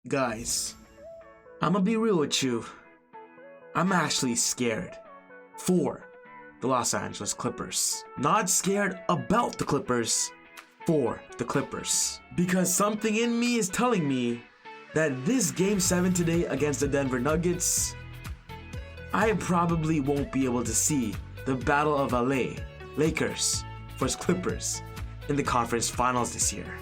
Guys, I'ma be real with you. I'm actually scared for the Los Angeles Clippers. Not scared about the Clippers, for the Clippers. Because something in me is telling me that this Game 7 today against the Denver Nuggets, I probably won't be able to see the Battle of LA, Lakers vs Clippers, in the conference finals this year.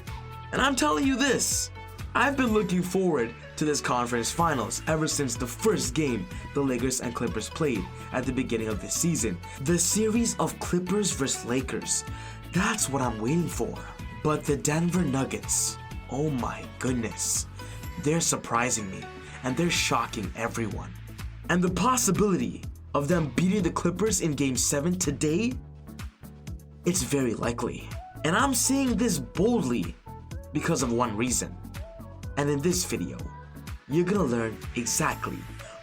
And I'm telling you this, I've been looking forward to this conference finals ever since the first game the Lakers and Clippers played at the beginning of this season. The series of Clippers vs Lakers, that's what I'm waiting for. But the Denver Nuggets, oh my goodness, they're surprising me and they're shocking everyone. And the possibility of them beating the Clippers in Game 7 today, it's very likely. And I'm saying this boldly because of one reason. And in this video, you're gonna learn exactly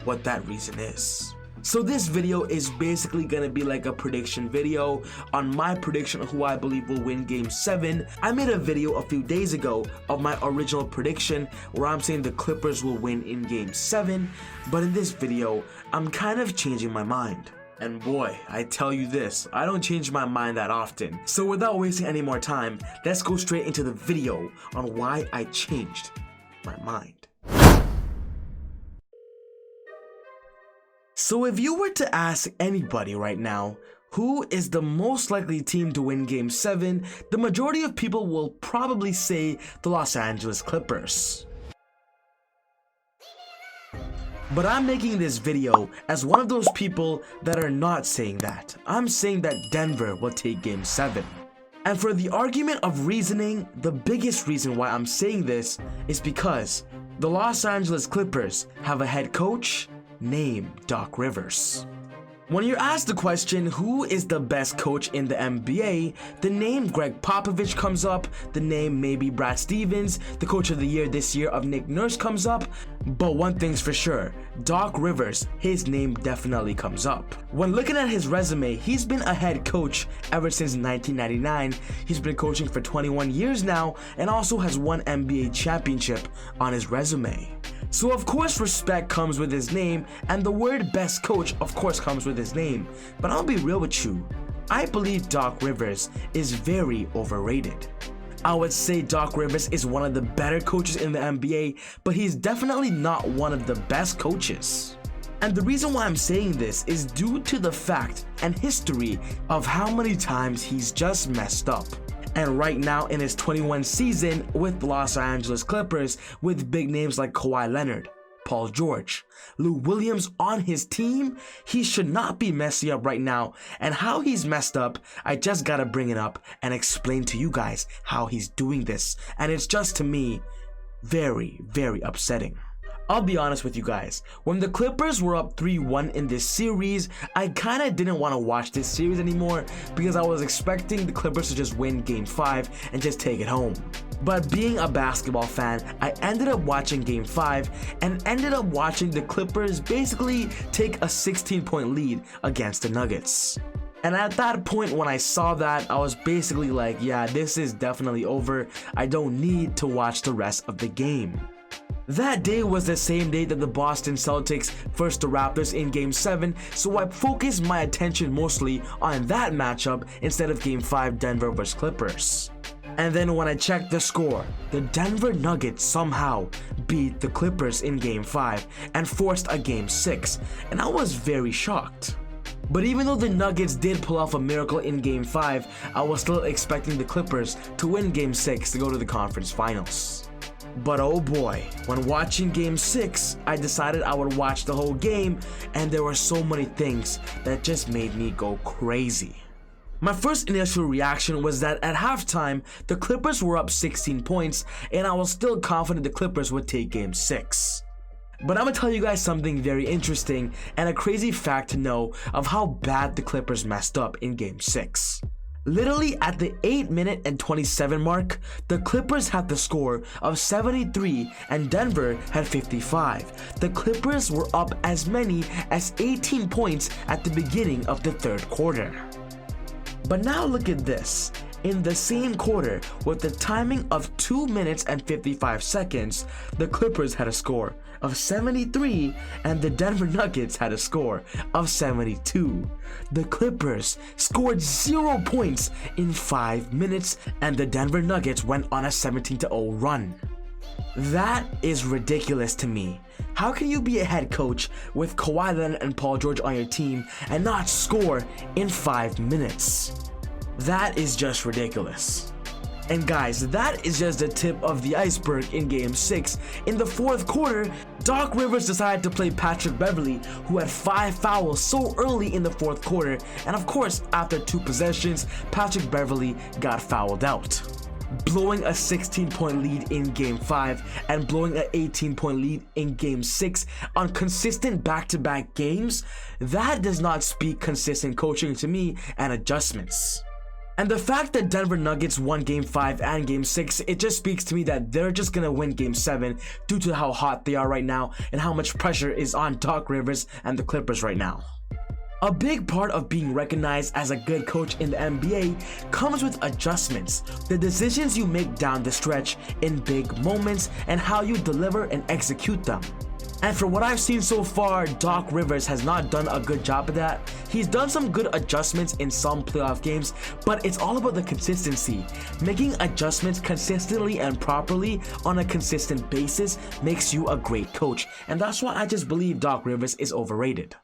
what that reason is. So this video is basically gonna be like a prediction video on my prediction of who I believe will win Game 7. I made a video a few days ago of my original prediction where I'm saying the Clippers will win in Game 7, but in this video, I'm kind of changing my mind. And boy, I tell you this, I don't change my mind that often. So without wasting any more time, let's go straight into the video on why I changed my mind. So if you were to ask anybody right now, who is the most likely team to win Game 7, the majority of people will probably say the Los Angeles Clippers. But I'm making this video as one of those people that are not saying that. I'm saying that Denver will take Game 7. And for the argument of reasoning, the biggest reason why I'm saying this is because the Los Angeles Clippers have a head coach named Doc Rivers. When you're asked the question, who is the best coach in the NBA, the name Greg Popovich comes up, the name maybe Brad Stevens, the coach of the year this year of Nick Nurse comes up, but one thing's for sure, Doc Rivers, his name definitely comes up. When looking at his resume, he's been a head coach ever since 1999, he's been coaching for 21 years now, and also has won NBA championship on his resume. So of course respect comes with his name, and the word best coach of course comes with his name, but I'll be real with you, I believe Doc Rivers is very overrated. I would say Doc Rivers is one of the better coaches in the NBA, but he's definitely not one of the best coaches. And the reason why I'm saying this is due to the fact and history of how many times he's just messed up. And right now in his 21 season with the Los Angeles Clippers, with big names like Kawhi Leonard, Paul George, Lou Williams on his team, he should not be messing up right now. And how he's messed up, I just gotta bring it up and explain to you guys how he's doing this. And it's just, to me, very, very upsetting. I'll be honest with you guys, when the Clippers were up 3-1 in this series, I kinda didn't want to watch this series anymore because I was expecting the Clippers to just win Game 5 and just take it home. But being a basketball fan, I ended up watching Game 5 and ended up watching the Clippers basically take a 16-point lead against the Nuggets. And at that point when I saw that, I was basically like, yeah, this is definitely over. I don't need to watch the rest of the game. That day was the same day that the Boston Celtics faced the Raptors in Game 7, so I focused my attention mostly on that matchup instead of Game 5 Denver vs Clippers. And then when I checked the score, the Denver Nuggets somehow beat the Clippers in Game 5 and forced a Game 6, and I was very shocked. But even though the Nuggets did pull off a miracle in Game 5, I was still expecting the Clippers to win Game 6 to go to the conference finals. But oh boy, when watching Game 6, I decided I would watch the whole game, and there were so many things that just made me go crazy. My first initial reaction was that at halftime, the Clippers were up 16 points, and I was still confident the Clippers would take Game 6. But I'm gonna tell you guys something very interesting and a crazy fact to know of how bad the Clippers messed up in Game 6. Literally at the 8-minute and 27 mark, the Clippers had the score of 73 and Denver had 55. The Clippers were up as many as 18 points at the beginning of the third quarter. But now look at this. In the same quarter, with the timing of 2 minutes and 55 seconds, the Clippers had a score of 73 and the Denver Nuggets had a score of 72. The Clippers scored 0 points in 5 minutes and the Denver Nuggets went on a 17-0 run. That is ridiculous to me. How can you be a head coach with Kawhi Leonard and Paul George on your team and not score in 5 minutes? That is just ridiculous. And guys, that is just the tip of the iceberg in Game 6. In the fourth quarter, Doc Rivers decided to play Patrick Beverley, who had 5 fouls so early in the fourth quarter, and of course, after 2 possessions, Patrick Beverley got fouled out. Blowing a 16-point lead in Game 5 and blowing an 18-point lead in Game 6 on consistent back-to-back games, that does not speak consistent coaching to me and adjustments. And the fact that Denver Nuggets won Game 5 and Game 6, it just speaks to me that they're just gonna win Game 7 due to how hot they are right now and how much pressure is on Doc Rivers and the Clippers right now. A big part of being recognized as a good coach in the NBA comes with adjustments, the decisions you make down the stretch in big moments, and how you deliver and execute them. And for what I've seen so far, Doc Rivers has not done a good job of that. He's done some good adjustments in some playoff games, but it's all about the consistency. Making adjustments consistently and properly on a consistent basis makes you a great coach. And that's why I just believe Doc Rivers is overrated.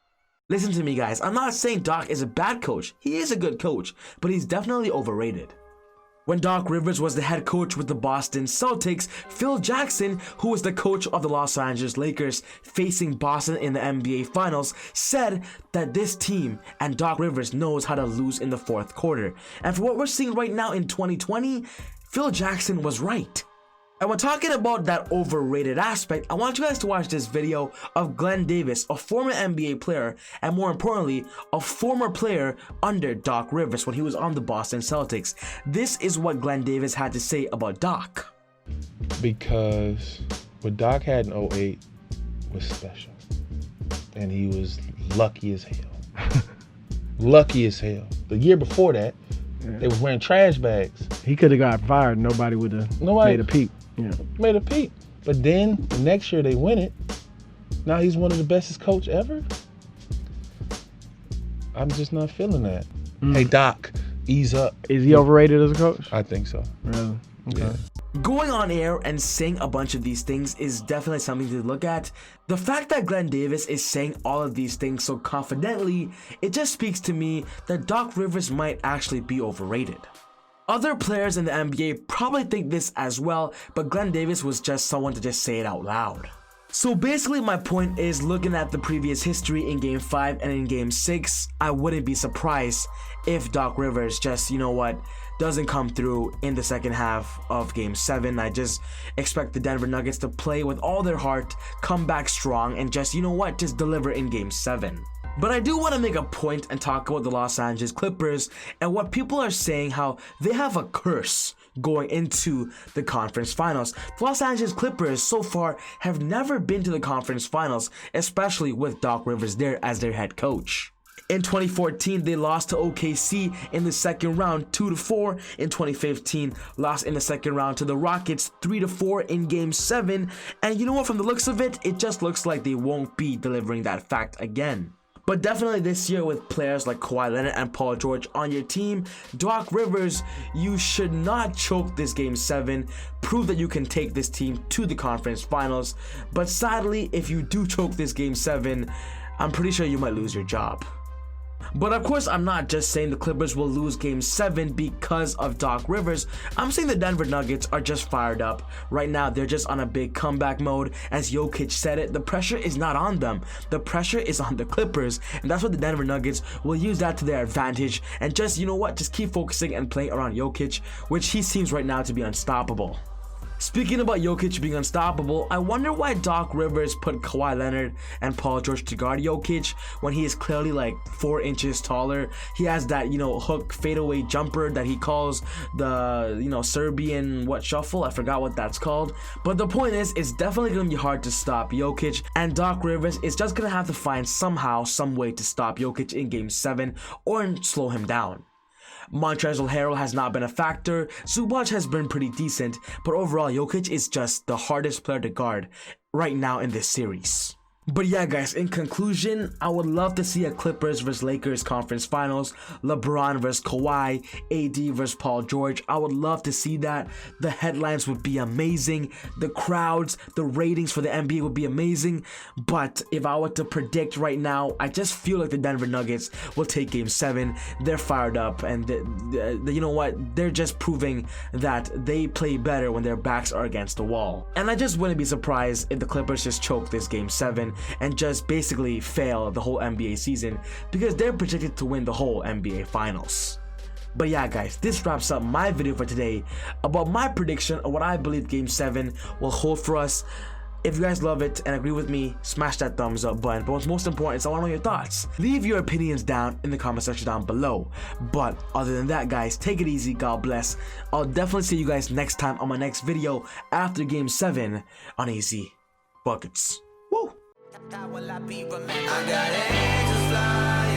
Listen to me, guys. I'm not saying Doc is a bad coach. He is a good coach, but he's definitely overrated. When Doc Rivers was the head coach with the Boston Celtics, Phil Jackson, who was the coach of the Los Angeles Lakers facing Boston in the NBA Finals, said that this team and Doc Rivers knows how to lose in the fourth quarter. And for what we're seeing right now in 2020, Phil Jackson was right. And when talking about that overrated aspect, I want you guys to watch this video of Glenn Davis, a former NBA player, and more importantly, a former player under Doc Rivers when he was on the Boston Celtics. This is what Glenn Davis had to say about Doc. Because what Doc had in 2008 was special. And he was lucky as hell. Lucky as hell. The year before that, they was wearing trash bags. He could have got fired. Nobody would have made a peep. Yeah. Made a peep. But then the next year they win it. Now he's one of the bestest coach ever. I'm just not feeling that. Hey Doc, ease up. Is he overrated as a coach? I think so. Really? Okay. Yeah. Going on air and saying a bunch of these things is definitely something to look at. The fact that Glenn Davis is saying all of these things so confidently, it just speaks to me that Doc Rivers might actually be overrated. Other players in the NBA probably think this as well, but Glenn Davis was just someone to just say it out loud. So basically my point is, looking at the previous history in Game 5 and in Game 6, I wouldn't be surprised if Doc Rivers just, doesn't come through in the second half of Game 7. I just expect the Denver Nuggets to play with all their heart, come back strong, and just, just deliver in Game 7. But I do want to make a point and talk about the Los Angeles Clippers and what people are saying, how they have a curse going into the conference finals. The Los Angeles Clippers so far have never been to the conference finals, especially with Doc Rivers there as their head coach. In 2014, they lost to OKC in the second round 2-4. In 2015, lost in the second round to the Rockets 3-4 in Game 7. And you know what, from the looks of it, it just looks like they won't be delivering that fact again. But definitely this year, with players like Kawhi Leonard and Paul George on your team, Doc Rivers, you should not choke this Game 7. Prove that you can take this team to the conference finals. But sadly, if you do choke this Game 7, I'm pretty sure you might lose your job. But of course, I'm not just saying the Clippers will lose Game 7 because of Doc Rivers. I'm saying the Denver Nuggets are just fired up. Right now, they're just on a big comeback mode. As Jokic said it, the pressure is not on them. The pressure is on the Clippers. And that's what the Denver Nuggets will use that to their advantage. And just, just keep focusing and playing around Jokic, which he seems right now to be unstoppable. Speaking about Jokic being unstoppable, I wonder why Doc Rivers put Kawhi Leonard and Paul George to guard Jokic when he is clearly like 4 inches taller. He has that, hook fadeaway jumper that he calls the, Serbian shuffle. I forgot what that's called. But the point is, it's definitely going to be hard to stop Jokic, and Doc Rivers is just going to have to find some way to stop Jokic in Game 7 or slow him down. Montrezl Harrell has not been a factor. Zubac has been pretty decent, but overall Jokic is just the hardest player to guard right now in this series. But yeah guys, in conclusion, I would love to see a Clippers vs Lakers conference finals, LeBron vs Kawhi, AD vs Paul George. I would love to see that. The headlines would be amazing, the crowds, the ratings for the NBA would be amazing. But if I were to predict right now, I just feel like the Denver Nuggets will take game 7. They're fired up, and you know what, they're just proving that they play better when their backs are against the wall. And I just wouldn't be surprised if the Clippers just choke this game 7 and just basically fail the whole NBA season, because they're projected to win the whole NBA Finals. But yeah guys, this wraps up my video for today about my prediction of what I believe game 7 will hold for us. If you guys love it and agree with me, smash that thumbs up button. But what's most important is I want to know your thoughts. Leave your opinions down in the comment section down below. But other than that guys, take it easy, God bless. I'll definitely see you guys next time on my next video after game 7 on ezBUCKETz. Woo! I got angels flying.